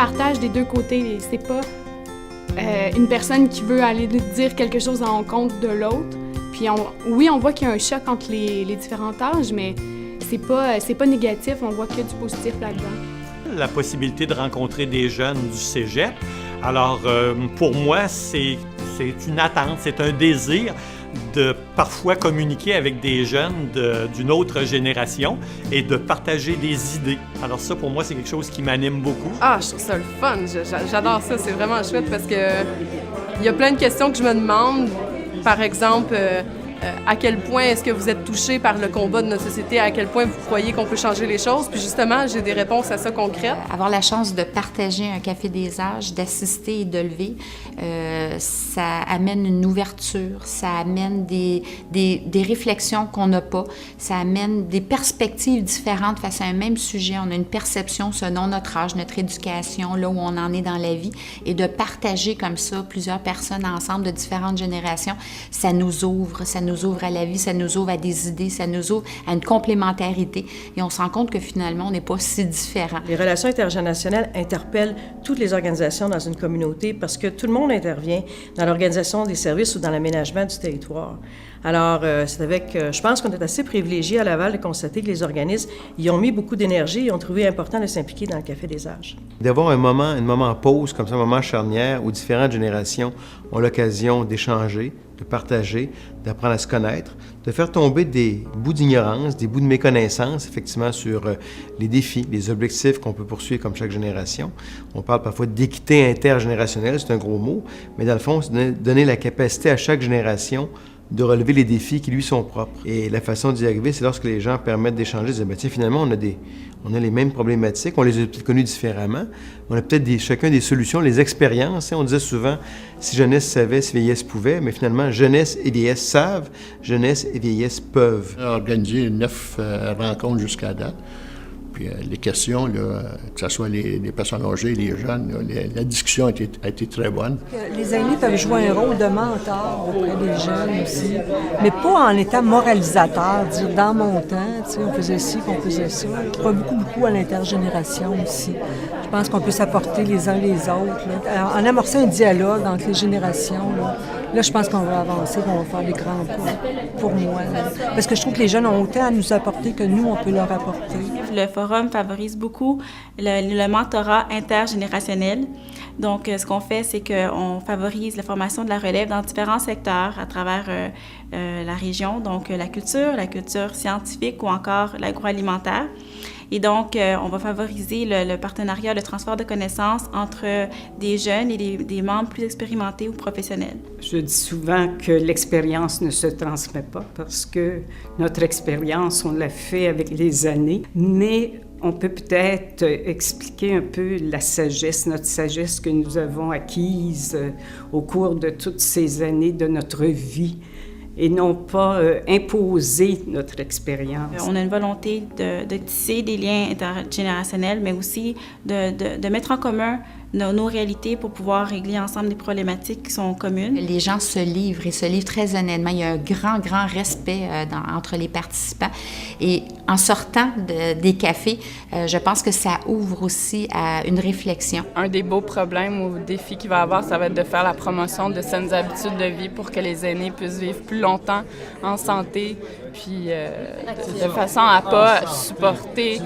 partage des deux côtés. C'est pas une personne qui veut aller dire quelque chose en compte de l'autre. Puis oui, on voit qu'il y a un choc entre les différents âges, mais c'est pas négatif, on voit qu'il y a du positif là-dedans. La possibilité de rencontrer des jeunes du cégep. Alors, pour moi, c'est une attente, c'est un désir de parfois communiquer avec des jeunes d'une autre génération et de partager des idées. Alors ça, pour moi, c'est quelque chose qui m'anime beaucoup. Ah, je trouve ça le fun. J'adore ça. C'est vraiment chouette parce que il y a plein de questions que je me demande. Par exemple, à quel point est-ce que vous êtes touché par le combat de notre société? À quel point vous croyez qu'on peut changer les choses? Puis justement, j'ai des réponses à ça concrètes. Avoir la chance de partager un café des âges, d'assister et de lever, ça amène une ouverture, ça amène des réflexions qu'on n'a pas, ça amène des perspectives différentes face à un même sujet. On a une perception selon notre âge, notre éducation, là où on en est dans la vie. Et de partager comme ça plusieurs personnes ensemble de différentes générations, ça nous ouvre à la vie, ça nous ouvre à des idées, ça nous ouvre à une complémentarité. Et on se rend compte que finalement, on n'est pas si différents. Les relations intergénérationnelles interpellent toutes les organisations dans une communauté parce que tout le monde intervient dans l'organisation des services ou dans l'aménagement du territoire. Alors, c'est je pense qu'on est assez privilégiés à Laval de constater que les organismes y ont mis beaucoup d'énergie et ont trouvé important de s'impliquer dans le Café des âges. D'avoir un moment pause, comme ça, un moment charnière où différentes générations ont l'occasion d'échanger, de partager, d'apprendre à se connaître, de faire tomber des bouts d'ignorance, des bouts de méconnaissance, effectivement, sur les défis, les objectifs qu'on peut poursuivre comme chaque génération. On parle parfois d'équité intergénérationnelle, c'est un gros mot, mais dans le fond, c'est donner la capacité à chaque génération de relever les défis qui lui sont propres. Et la façon d'y arriver, c'est lorsque les gens permettent d'échanger, de dire, tiens, finalement, on a les mêmes problématiques, on les a peut-être connues différemment, on a peut-être chacun des solutions, les expériences. On disait souvent, si jeunesse savait, si vieillesse pouvait, mais finalement, jeunesse et vieillesse savent, jeunesse et vieillesse peuvent. On a organisé 9 rencontres jusqu'à date. Puis les questions, là, que ce soit les personnes âgées, les jeunes, là, la discussion a été très bonne. Les aînés peuvent jouer un rôle de mentor auprès des jeunes aussi, mais pas en étant moralisateur, dire dans mon temps, tu sais, on faisait ci, qu'on faisait ça. Je crois beaucoup à l'intergénération aussi. Je pense qu'on peut s'apporter les uns les autres, là. En amorçant un dialogue entre les générations, là, je pense qu'on va avancer, qu'on va faire des grands pas, pour moi. Là. Parce que je trouve que les jeunes ont autant à nous apporter que nous, on peut leur apporter. Le forum favorise beaucoup le mentorat intergénérationnel. Donc, ce qu'on fait, c'est qu'on favorise la formation de la relève dans différents secteurs à travers la région, donc la culture scientifique ou encore l'agroalimentaire. Et donc, on va favoriser le partenariat, le transfert de connaissances entre des jeunes et des membres plus expérimentés ou professionnels. Je dis souvent que l'expérience ne se transmet pas parce que notre expérience, on l'a fait avec les années, mais on peut peut-être expliquer un peu la sagesse, notre sagesse que nous avons acquise au cours de toutes ces années de notre vie, et non pas imposer notre expérience. On a une volonté de tisser des liens intergénérationnels, mais aussi de mettre en commun nos réalités pour pouvoir régler ensemble des problématiques qui sont communes. Les gens se livrent et se livrent très honnêtement. Il y a un grand respect entre les participants. Et en sortant des cafés, je pense que ça ouvre aussi à une réflexion. Un des beaux problèmes ou défis qu'il va y avoir, ça va être de faire la promotion de saines habitudes de vie pour que les aînés puissent vivre plus longtemps en santé, puis de façon à ne pas supporter...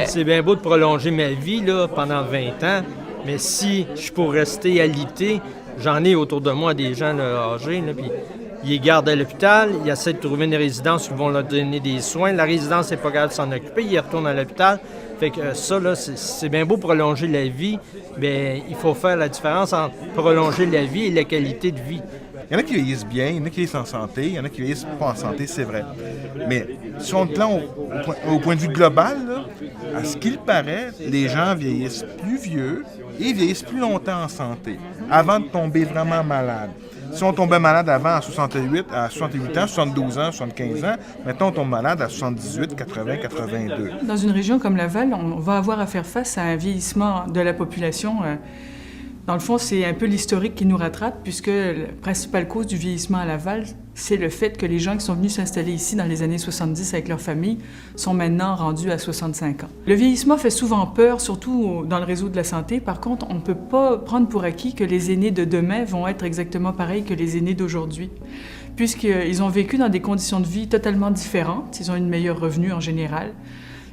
C'est bien beau de prolonger ma vie là, pendant 20 ans, mais si je suis pour rester alité, j'en ai autour de moi des gens là, âgés, là, puis ils les gardent à l'hôpital, ils essaient de trouver une résidence où ils vont leur donner des soins. La résidence n'est pas capable de s'en occuper, ils retournent à l'hôpital. Fait que ça, là, c'est bien beau prolonger la vie, mais il faut faire la différence entre prolonger la vie et la qualité de vie. Il y en a qui vieillissent bien, il y en a qui vieillissent en santé, il y en a qui vieillissent pas en santé, c'est vrai. Mais si on le prend au point de vue global, là, à ce qu'il paraît, les gens vieillissent plus vieux et vieillissent plus longtemps en santé, avant de tomber vraiment malade. Si on tombait malade avant à 68 ans, 72 ans, 75 ans, maintenant on tombe malade à 78, 80, 82. Dans une région comme Laval, on va avoir à faire face à un vieillissement de la population Dans le fond, c'est un peu l'historique qui nous rattrape, puisque la principale cause du vieillissement à Laval, c'est le fait que les gens qui sont venus s'installer ici dans les années 70 avec leur famille sont maintenant rendus à 65 ans. Le vieillissement fait souvent peur, surtout dans le réseau de la santé. Par contre, on ne peut pas prendre pour acquis que les aînés de demain vont être exactement pareils que les aînés d'aujourd'hui, puisqu'ils ont vécu dans des conditions de vie totalement différentes. Ils ont une meilleure revenu en général,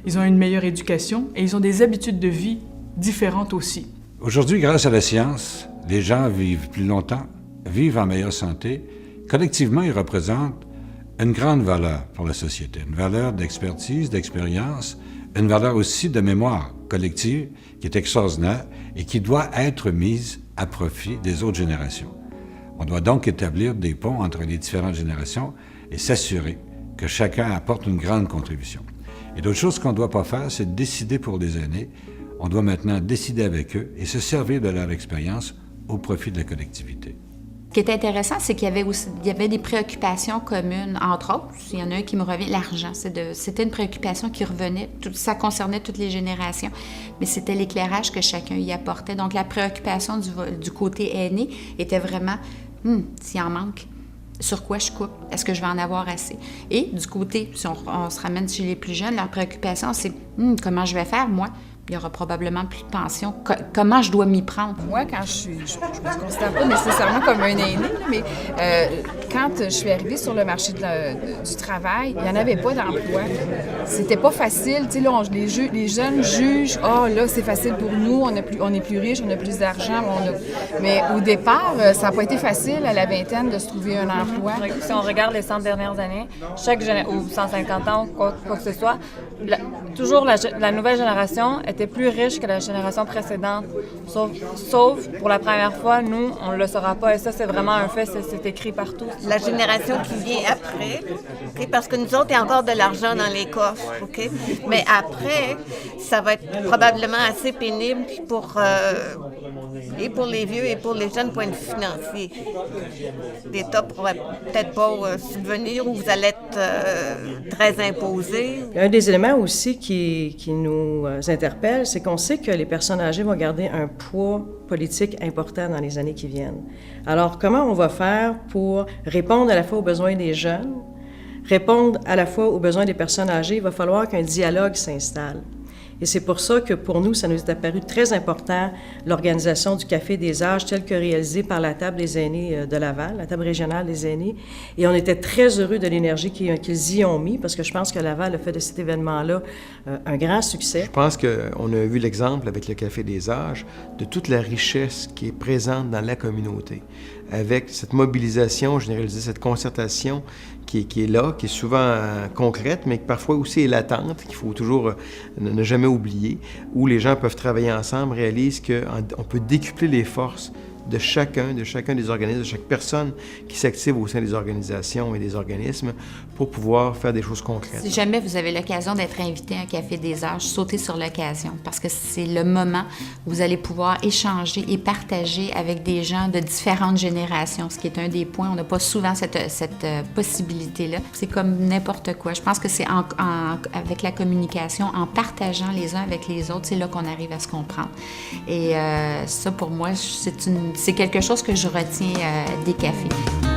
ils ont une meilleure éducation et ils ont des habitudes de vie différentes aussi. Aujourd'hui, grâce à la science, les gens vivent plus longtemps, vivent en meilleure santé. Collectivement, ils représentent une grande valeur pour la société, une valeur d'expertise, d'expérience, une valeur aussi de mémoire collective qui est extraordinaire et qui doit être mise à profit des autres générations. On doit donc établir des ponts entre les différentes générations et s'assurer que chacun apporte une grande contribution. Et l'autre chose qu'on ne doit pas faire, c'est décider pour les aînés. On doit maintenant décider avec eux et se servir de leur expérience au profit de la collectivité. Ce qui est intéressant, c'est qu'il y avait des préoccupations communes, entre autres. Il y en a un qui me revient, l'argent. C'était une préoccupation qui revenait. Ça concernait toutes les générations, mais c'était l'éclairage que chacun y apportait. Donc, la préoccupation du côté aîné était vraiment, s'il en manque, sur quoi je coupe? Est-ce que je vais en avoir assez? Et du côté, si on se ramène chez les plus jeunes, leur préoccupation, c'est comment je vais faire, moi? Il y aura probablement plus de pension. Comment je dois m'y prendre? Moi, quand je me considère pas nécessairement comme un aîné, mais quand je suis arrivée sur le marché du travail, il n'y en avait pas d'emploi. C'était pas facile. Tu sais, là, les jeunes jugent, là, c'est facile pour nous, on est plus riches, on a plus d'argent. Mais au départ, ça n'a pas été facile à la vingtaine de se trouver un emploi. Si on regarde les 100 dernières années, ou 150 ans, quoi que ce soit, toujours la nouvelle génération était plus riche que la génération précédente. Sauf pour la première fois, nous, on ne le saura pas. Et ça, c'est vraiment un fait, c'est écrit partout. La génération qui vient après, okay, parce que nous autres, il y a encore de l'argent dans les coffres, OK? Mais après, ça va être probablement assez pénible et pour les vieux et pour les jeunes, point de vue financier. L'État ne pourrait peut-être pas subvenir ou vous allez être très imposé. Un des éléments aussi qui nous interpelle, c'est qu'on sait que les personnes âgées vont garder un poids politique important dans les années qui viennent. Alors, comment on va faire pour répondre à la fois aux besoins des jeunes, répondre à la fois aux besoins des personnes âgées? Il va falloir qu'un dialogue s'installe. Et c'est pour ça que pour nous, ça nous est apparu très important, l'organisation du Café des âges telle que réalisée par la Table des aînés de Laval, la Table régionale des aînés. Et on était très heureux de l'énergie qu'ils y ont mis, parce que je pense que Laval a fait de cet événement-là un grand succès. Je pense qu'on a vu l'exemple avec le Café des âges de toute la richesse qui est présente dans la communauté. Avec cette mobilisation généralisée, cette concertation qui est là, qui est souvent concrète, mais qui parfois aussi est latente, qu'il faut toujours ne jamais oublier, où les gens peuvent travailler ensemble, réalisent qu'on peut décupler les forces de chacun des organismes, de chaque personne qui s'active au sein des organisations et des organismes pour pouvoir faire des choses concrètes. Si jamais vous avez l'occasion d'être invité à un Café des âges, sautez sur l'occasion parce que c'est le moment où vous allez pouvoir échanger et partager avec des gens de différentes générations, ce qui est un des points. On n'a pas souvent cette possibilité-là. C'est comme n'importe quoi. Je pense que c'est avec la communication, en partageant les uns avec les autres, c'est là qu'on arrive à se comprendre. Et ça, pour moi, c'est quelque chose que je retiens des cafés.